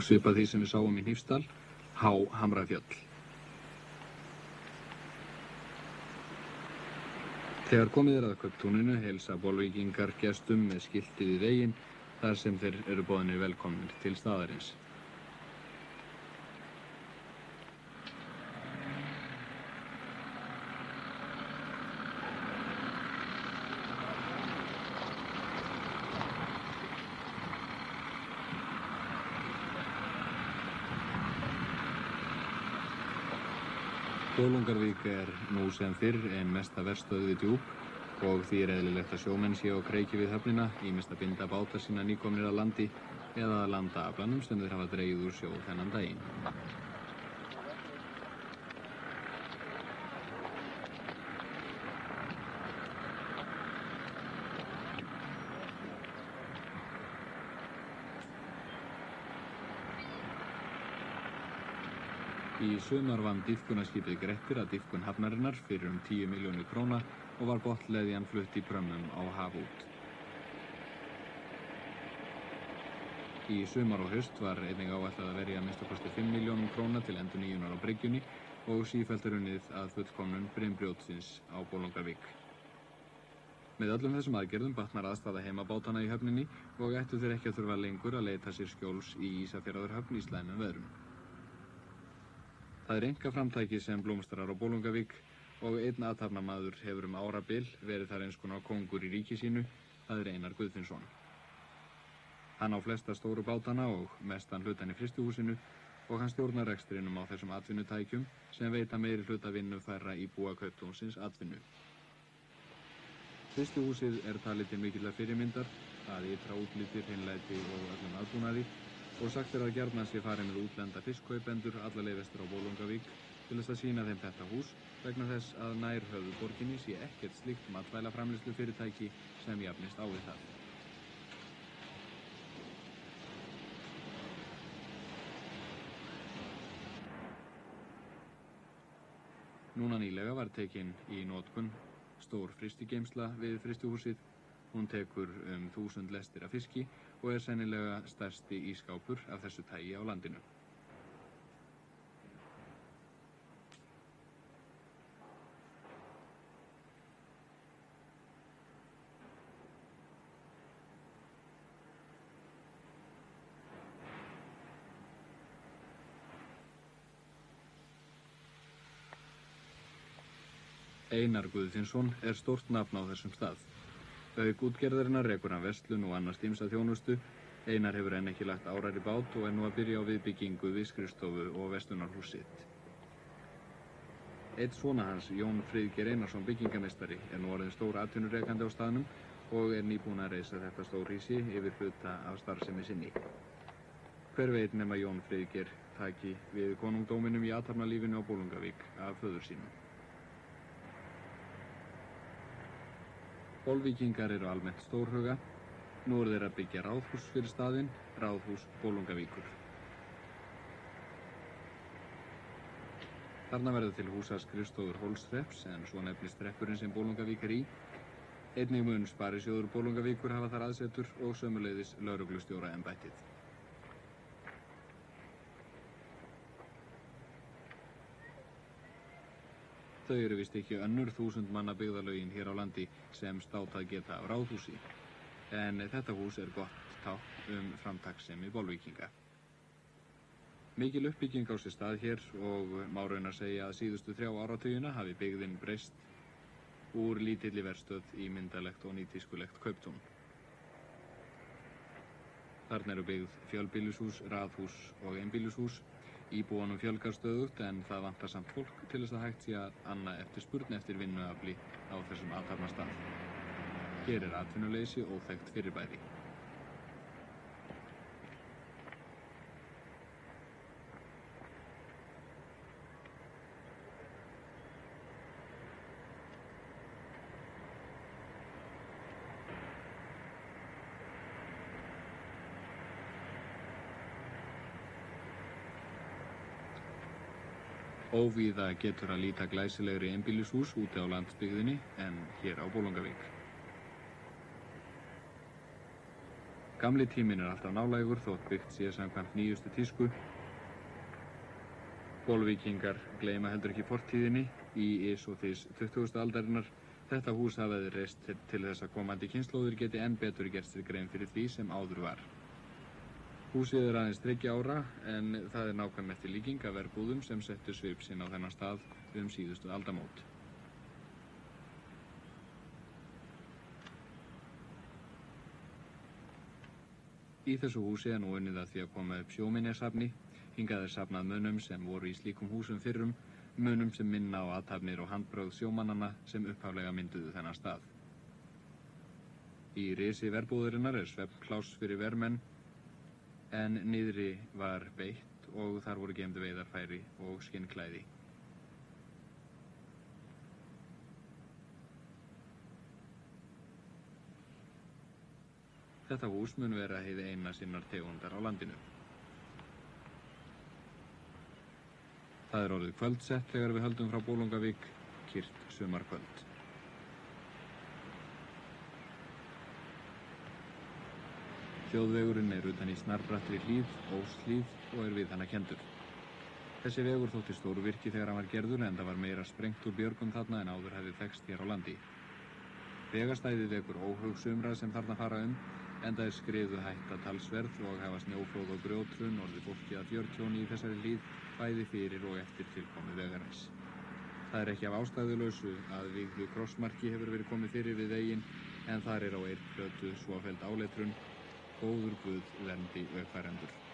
Svipað því sem við sáum í Hnífsdal, Háhamrafjöll. Þegar komið að kauptúninu heilsa Bolvíkingar gestum með skilti við veginn þar sem þeir eru boðnir velkomnir til staðarins. Bolungarvík er nú sem fyrr ein mesta verstöð við Djúp og því er eðlilegt að sjómenn séu á kreiki við höfnina, ýmist að binda báta sína nýkomnir að landi eða að landa aflanum sem þeir hafa dregið úr sjó þennan daginn. Í sumar vann dýpkunarskipið Grettir að dýpkun hafnarinnar fyrir 10 milljónir króna og var botnleðjan flutt í brömmum á haf út. Í sumar og haust var einnig áætlað að verja minnstakosti 5 milljónum króna til endurnýjunar á bryggjunni og sífellt er unnið að fullkomnun brimbrjótsins á Bolungarvík. Með öllum þessum aðgerðum batnar aðstaða heimabátana í höfninni og ættu þeir ekki að þurfa lengur að leita sér skjóls í Ísafjarðarhöfn í slæmum veðrum. Það er einkaframtæki sem blómstrar á Bolungarvík og einn athafnamaður hefur árabil verið þar eins konar kóngur í ríki sínu, það er Einar Guðfinnsson. Hann á flesta stóru bátana og mestan hlutann í frystihúsinu og hann stjórnar rekstrinum á þessum atvinnutækjum sem veita meiri hluta vinnu færra íbúa kauptúnsins atvinnu. Frystihúsið er talið til mikillar fyrirmyndar, að ytra útliti, hreinlæti og öllum aðbúnaði og sagt er að gjarnan sé farið með útlenda fiskkaupendur alla leið vestur á Bolungarvík til þess að sýna þeim þetta hús vegna þess að nær höfuðborginni sé ekkert slíkt matvælaframleiðslufyrirtæki sem jafnist á við það. Núna nýlega var tekin í notkun stór frystigeymsla við frystihúsið. Hún tekur 1000 lestir af fiski og er sennilega stærsti ísskápur af þessu tagi á landinu. Einar Guðfinnsson er stórt nafn á þessum stað. Auk útgerðarinnar rekur hann verslun og annars ýmsa þjónustu. Einar hefur enn ekki lagt árar í bát og er nú að byrja á viðbyggingu við skrifstofu og verslunarhús sitt. Einn svona hans, Jón Friðgeir Einarsson byggingameistari, er nú orðinn stór atvinnurekandi á staðnum og er nýbúinn að reisa þetta stórhýsi yfir hluta af starfsemi sinni. Hver veit nema Jón Friðgeir taki við konungdóminum í athafnalífinu á Bolungarvík af föður sínum. Bolvíkingar eru almennt stórhuga. Nú eru þeir að byggja ráðhús fyrir staðinn, ráðhús Bolungarvíkur. Þarna verður til húsa skrifstofur Hólshrepps, en svo nefnist hreppurinn sem Bolungarvík er í. Einnig mun Sparisjóður Bolungarvíkur hafa þar aðsetur og sömuleiðis lögreglustjóraembættið. Þau eru vist ekki önnur 1000 manna byggðarlögin hér á landi sem státað geta af ráðhúsi, en þetta hús er gott tákn framtakssemi Bolvíkinga. Mikil uppbygging á sér stað hér og má raunar segja að síðustu 3 áratugina hafi byggðin breyst úr lítilli verstöð í myndalegt og nýtískulegt kauptún. Þarna eru byggð fjölbýlishús, raðhús og einbýlishús. Íbúanum fjölgar stöðugt en það vantar samt fólk til þess að hægt sé að anna eftirspurn eftir vinnuafli á þessum athafnastað. Hér er atvinnuleysi óþekkt fyrirbæri. Óvíða getur að líta glæsilegri einbýlishús úti á landsbyggðinni en hér á Bolungarvík. Gamli tíminn er alltaf nálægur þótt byggt sé samkvæmt nýjustu tísku. Bolvíkingar gleyma heldur ekki fortíðinni í ís og þís 20. aldarinnar. Þetta hús hafi verið reist til þess að komandi kynslóðir geti enn betur gert sér grein fyrir því sem áður var. Húsið er aðeins 30 ára en það er nákvæm eftir líking af verbúðum sem settu svip sinn á þennan stað síðustu aldamót. Í þessu húsi er nú unnið að því að koma upp sjóminjasafni. Hingað er safnað munum sem voru í slíkum húsum fyrrum, munum sem minna á athafnir og handbrögð sjómannanna sem upphaflega mynduðu þennan stað. Í risi verbúðurinnar er svefnpláss fyrir vermenn, en niðri var beitt og þar voru geymd veiðarfæri og skinnklæði. Þetta hús mun vera hið eina sinnar tegundar á landinu. Það er orðið kvöldsett þegar við höldum frá Bolungarvík, kyrrt sumarkvöld. Þjóðvegurinn er utan í snarbrattri hlíð, Óshlíð, og er við hana kenndur. Þessi vegur þótti stórvirki þegar hann var gerður, en það var meira sprengt úr björgum þarna en áður hefði þekkst hér á landi. Vegastæðið vekur óhug sumra sem þarna fara enda er skriðu hætta talsverð og hafa snjóflóð og grjóthrun orðið fólki að fjörtjóni í þessari hlíð, bæði fyrir og eftir tilkomu vegarins. Það er ekki af ástæðulausu að vígðu krossmarki hefur verið komið fyrir við veginn, en þar er á eirplötu svofelld áletrun: Góður Guð verndi vegfarendur.